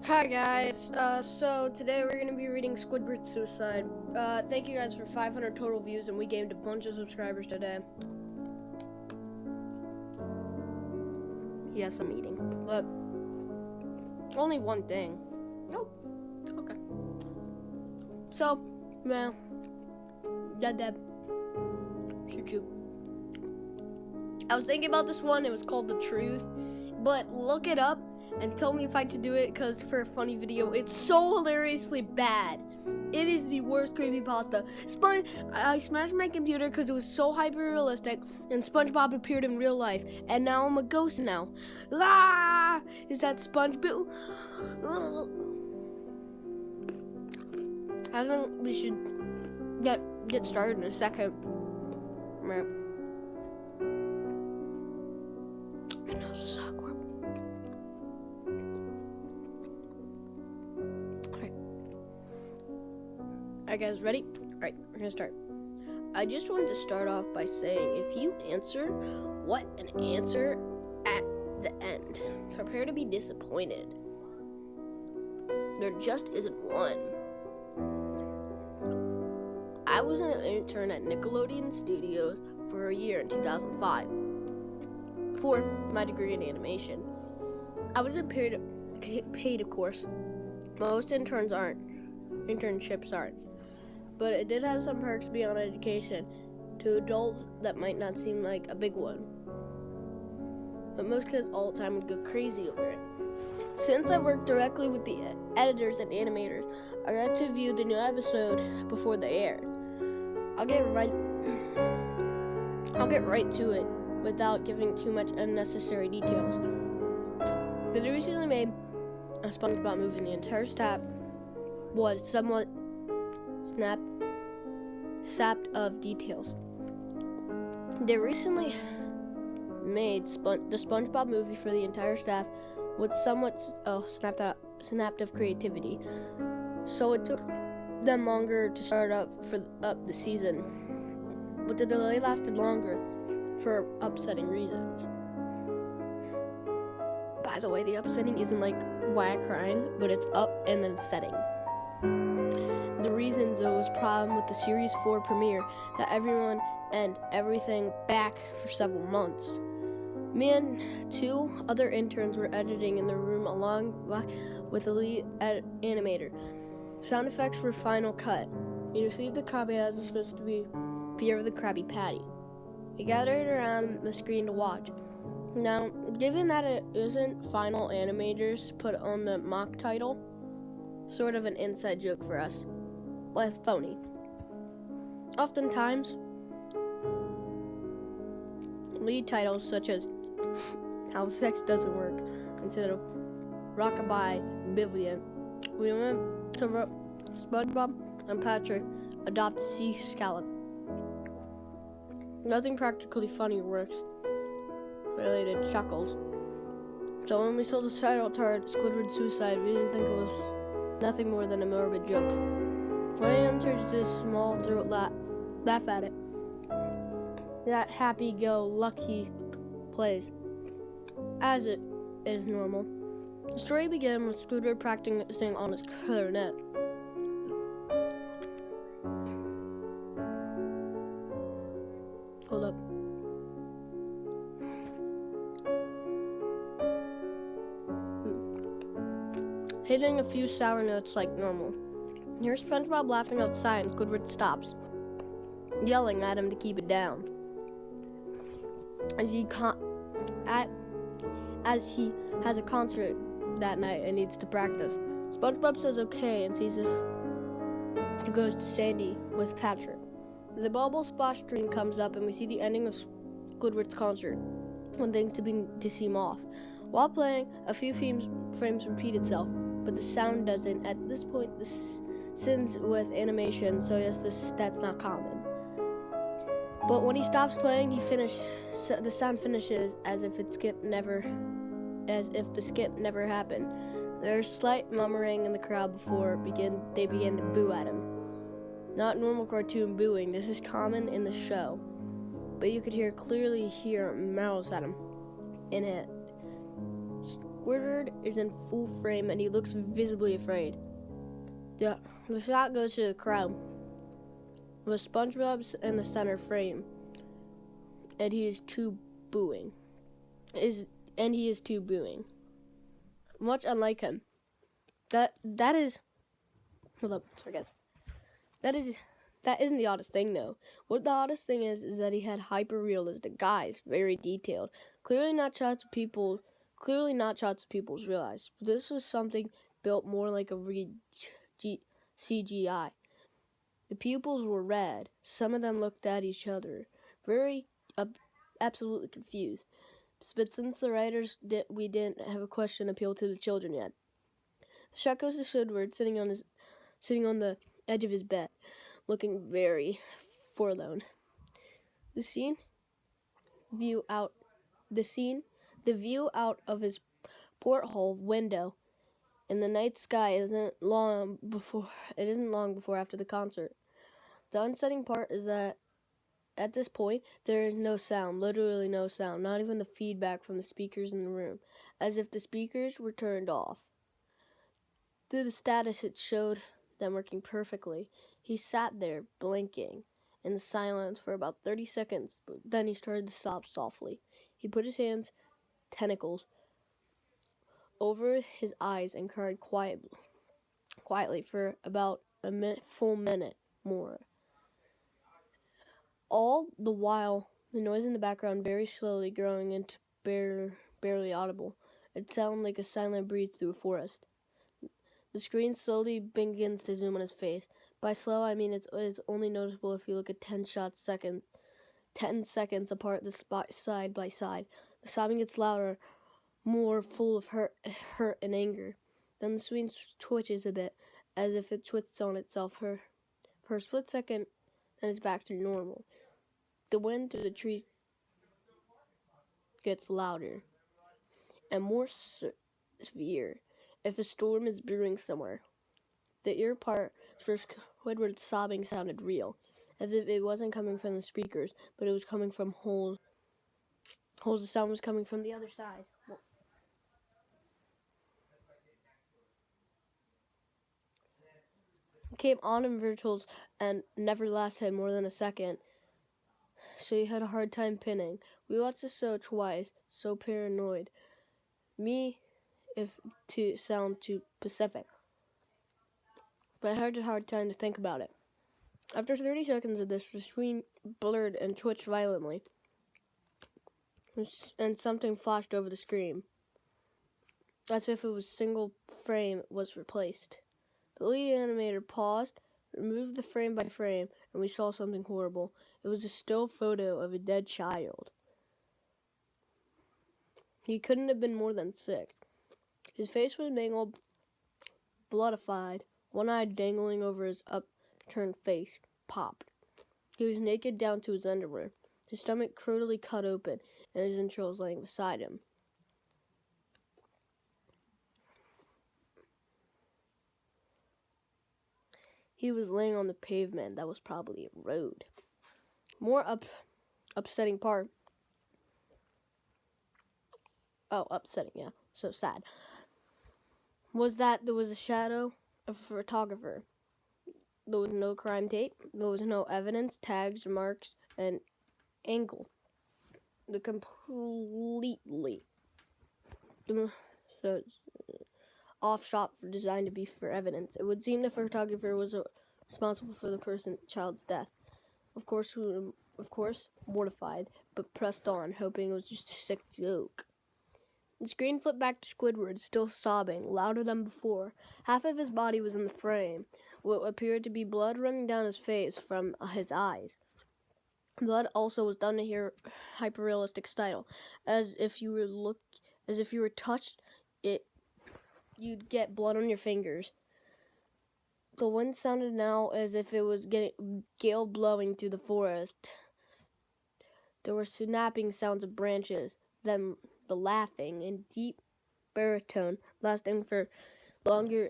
Hi guys, so today we're going to be reading Squidwards Suicide. Thank you guys for 500 total views, and we gained a bunch of subscribers today. Yes, I'm eating, but only one thing. Nope. Okay. So, well, Deb. Shoot. I was thinking about this one, it was called The Truth, but look it up and tell me if I should do it, because for a funny video, it's so hilariously bad. It is the worst creepypasta. I smashed my computer because it was so hyper-realistic, and SpongeBob appeared in real life, and now I'm a ghost now. Ah! Is that SpongeBob? I think we should get started in a second. I know, suck. Alright guys, ready? Alright, we're gonna start. I just wanted to start off by saying, if you answer what an answer at the end, prepare to be disappointed. There just isn't one. I was an intern at Nickelodeon Studios for a year in 2005 for my degree in animation. I was paid, of course. Most internships aren't. But it did have some perks beyond education. To adults, that might not seem like a big one, but most kids all the time would go crazy over it. Since I worked directly with the editors and animators, I got to view the new episode before they aired. I'll get right to it without giving too much unnecessary details. They recently made a SpongeBob movie, and the entire staff was somewhat sapped of details. They recently made the SpongeBob movie for the entire staff with somewhat snapped of creativity, so it took them longer to start up the season, but the delay lasted longer for upsetting reasons. By the way, the upsetting isn't like why I'm crying, but it's up and then setting. The reasons though was problem with the Series 4 premiere that everyone and everything back for several months. Me and two other interns were editing in the room along with the lead animator. Sound effects were final cut. We received the copy as it was supposed to be Fear of the Krabby Patty. We gathered around the screen to watch. Now, given that it isn't final animators put on the mock title, sort of an inside joke for us, but phony. Oftentimes, lead titles such as How Sex Doesn't Work instead of Rockabye Biblion. We went to SpongeBob and Patrick adopt a sea scallop. Nothing practically funny works. Related chuckles. So when we saw the title card Squidwards Suicide, we didn't think it was nothing more than a morbid joke. When I entered this small throat laugh at it. That happy-go-lucky plays, as it is normal. The story began with Squidward practicing on his clarinet. Hold up. Hitting a few sour notes like normal. Here's SpongeBob laughing outside, and Squidward stops, yelling at him to keep it down. As he has a concert that night and needs to practice. SpongeBob says okay and sees if he goes to Sandy with Patrick. The bubble splash screen comes up and we see the ending of Squidward's concert when things begin to seem off. While playing, a few frames repeat itself, but the sound doesn't. At this point, this sins with animation, so yes, that's not common. But when he stops playing, the sound finishes as if the skip never happened. There's slight murmuring in the crowd before they begin to boo at him. Not normal cartoon booing. This is common in the show, but you could clearly hear mouths at him in it. Squidward is in full frame and he looks visibly afraid. The shot goes to the crowd, with SpongeBob's in the center frame, and he is too booing. Much unlike him. That is. Hold up, sorry guys. That isn't the oddest thing though. What the oddest thing is that he had hyper-realistic eyes, very detailed. Clearly not shots of people's real eyes. This was something built more like a CGI. The pupils were red. Some of them looked at each other, very absolutely confused. But since the writers didn't have a question appeal to the children yet. The shot goes to Squidward sitting on the edge of his bed, looking very forlorn. The view out of his porthole window in the night sky isn't long before after the concert. The unsettling part is that at this point there is no sound, literally no sound, not even the feedback from the speakers in the room, as if the speakers were turned off. Through the status it showed them working perfectly. He sat there blinking in the silence for about 30 seconds, but then he started to sob softly. He put his tentacles over his eyes and cried quietly for about full minute more. All the while, the noise in the background very slowly growing into barely audible. It sounded like a silent breeze through a forest. The screen slowly begins to zoom on his face. By slow, I mean it's only noticeable if you look at 10 seconds apart, side by side. The sobbing gets louder, more full of hurt and anger. Then the screen twitches a bit, as if it twists on itself for a split second, and it's back to normal. The wind through the trees gets louder and more severe, if a storm is brewing somewhere. The ear part for Squidward's sobbing sounded real, as if it wasn't coming from the speakers, but it was coming from holes. The sound was coming from the other side. It came on in intervals and never lasted more than a second, so you had a hard time pinning. We watched the show twice, so paranoid. Me, if to sound too specific. But I had a hard time to think about it. After 30 seconds of this, the screen blurred and twitched violently, and something flashed over the screen, as if it was single frame was replaced. The lead animator paused, removed the frame by frame, and we saw something horrible. It was a still photo of a dead child. He couldn't have been more than 6. His face was mangled, bloodified, one eye dangling over his upturned face, popped. He was naked down to his underwear, his stomach crudely cut open, and his entrails laying beside him. He was laying on the pavement that was probably a road. More upsetting part. Upsetting, yeah. So sad. Was that there was a shadow of a photographer. There was no crime tape. There was no evidence, tags, marks, and angle. The completely off shot designed to be for evidence. It would seem the photographer was responsible for the child's death. Of course, mortified, but pressed on, hoping it was just a sick joke. The screen flipped back to Squidward, still sobbing, louder than before. Half of his body was in the frame, what appeared to be blood running down his face from his eyes. Blood also was done to hear hyper-realistic style, as if you were touched it, you'd get blood on your fingers. The wind sounded now as if it was getting gale blowing through the forest. There were snapping sounds of branches, then the laughing in deep baritone, lasting for longer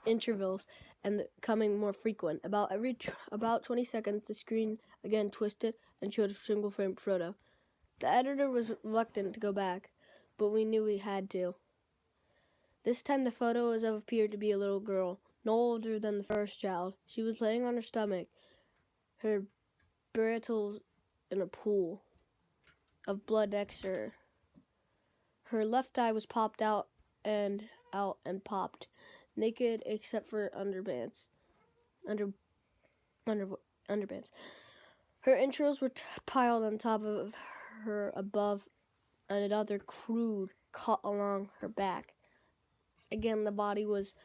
intervals and becoming more frequent. About 20 seconds, the screen again twisted and showed a single frame photo. The editor was reluctant to go back, but we knew we had to. This time the photo appeared to be a little girl, no older than the first child. She was laying on her stomach, her genitals in a pool of blood next to her. Her left eye was popped out and popped, naked except for underpants. Underpants. Her entrails were piled on top of her above, and another crude cut along her back. Again, the body was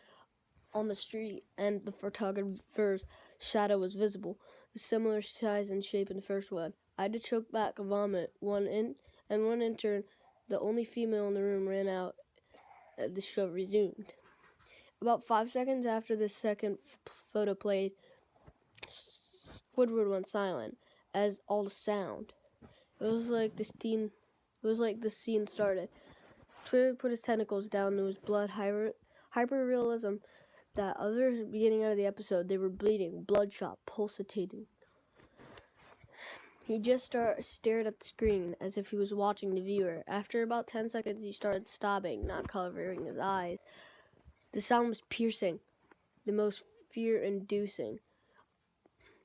on the street, and the photographer's shadow was visible, a similar size and shape in the first one. I had to choke back a vomit. One intern, the only female in the room, ran out. The show resumed. About 5 seconds after the second photo played, Squidward went silent, as all the sound. It was like the scene started. Twitter put his tentacles down to his blood, hyper-realism that others beginning out of the episode. They were bleeding, bloodshot, pulsating. He just stared at the screen as if he was watching the viewer. After about 10 seconds, he started stopping, not covering his eyes. The sound was piercing, the most fear-inducing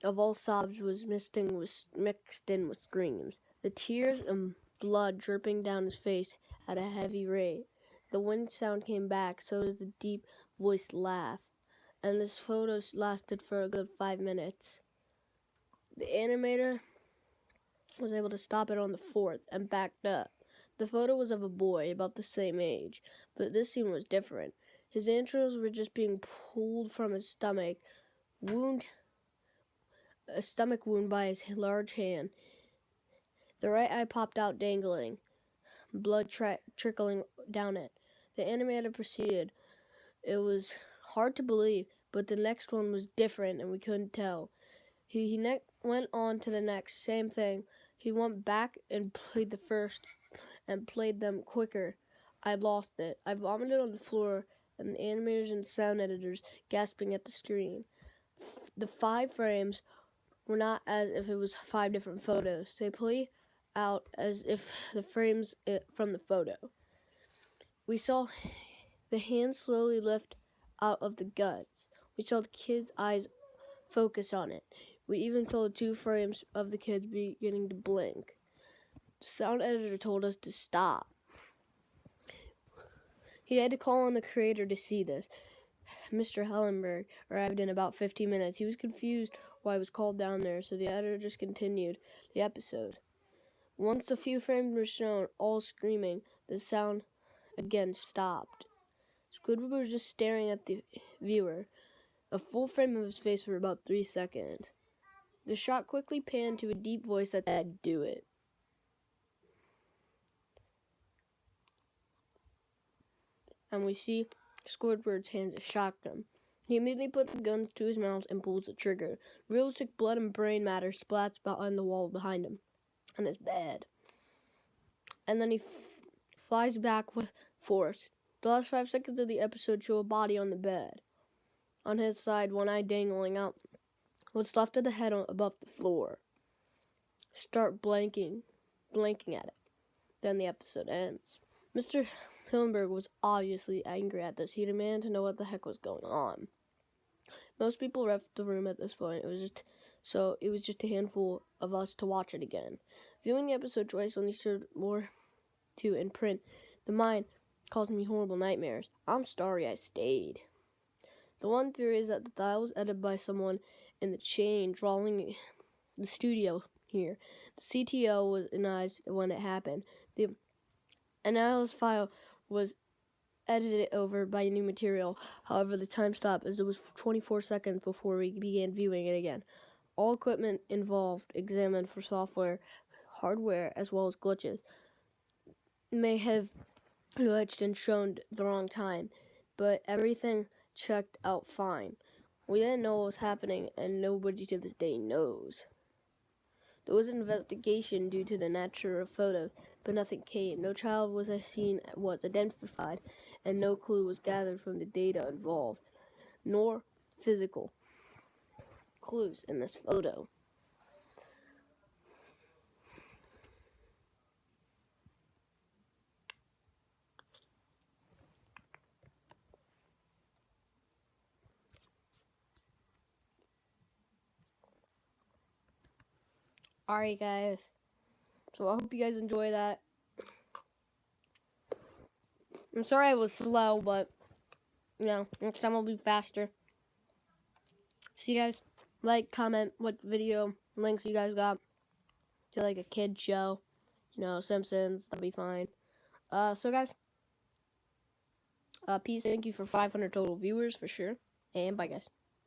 of all sobs was mixed in with screams. The tears and blood dripping down his face at a heavy rate. The wind sound came back, so did the deep-voiced laugh, and this photo lasted for a good 5 minutes. The animator was able to stop it on the 4th and backed up. The photo was of a boy about the same age, but this scene was different. His entrails were just being pulled from his stomach, a stomach wound by his large hand. The right eye popped out dangling, blood trickling down it. The animator proceeded. It was hard to believe, but the next one was different and we couldn't tell. He went on to the next, same thing. He went back and played the first and played them quicker. I lost it. I vomited on the floor, and the animators and sound editors gasping at the screen. The 5 frames were not as if it was 5 different photos. They play out as if the frames from the photo. We saw the hand slowly lift out of the guts. We saw the kid's eyes focus on it. We even saw the 2 frames of the kids beginning to blink. The sound editor told us to stop. He had to call on the creator to see this. Mr. Hellenberg arrived in about 15 minutes. He was confused why I was called down there, so the editor just continued the episode. Once a few frames were shown, all screaming, the sound again stopped. Squidward was just staring at the viewer, a full frame of his face for about 3 seconds. The shot quickly panned to a deep voice that said, "Do it." And we see Squidward's hands a shotgun. He immediately puts the gun to his mouth and pulls the trigger. Realistic blood and brain matter splats behind the wall behind him. And it's bad. And then he flies back with force. The last 5 seconds of the episode show a body on the bed. On his side, one eye dangling out. What's left of the head above the floor. Start blanking at it. Then the episode ends. Mr. Hillenberg was obviously angry at this. He demanded to know what the heck was going on. Most people left the room at this point. It was just a handful of us to watch it again. Viewing the episode twice only served more to imprint the mind, caused me horrible nightmares. I'm sorry I stayed. The one theory is that the dial was edited by someone in the chain drawing the studio here. The CTO was analyzed when it happened. The analysis file was edited over by new material. However, the time stopped as it was 24 seconds before we began viewing it again. All equipment involved examined for software, hardware, as well as glitches. May have glitched and shown the wrong time, but everything checked out fine. We didn't know what was happening, and nobody to this day knows. There was an investigation due to the nature of photos, but nothing came. No child was identified, and no clue was gathered from the data involved, nor physical clues in this photo. Alright, guys. So I hope you guys enjoy that. I'm sorry I was slow, but, you know, next time I'll be faster. See you guys. Like, comment what video links you guys got to, like, a kid show. You know, Simpsons. That'll be fine. So, guys. Peace. Thank you for 500 total viewers, for sure. And bye, guys.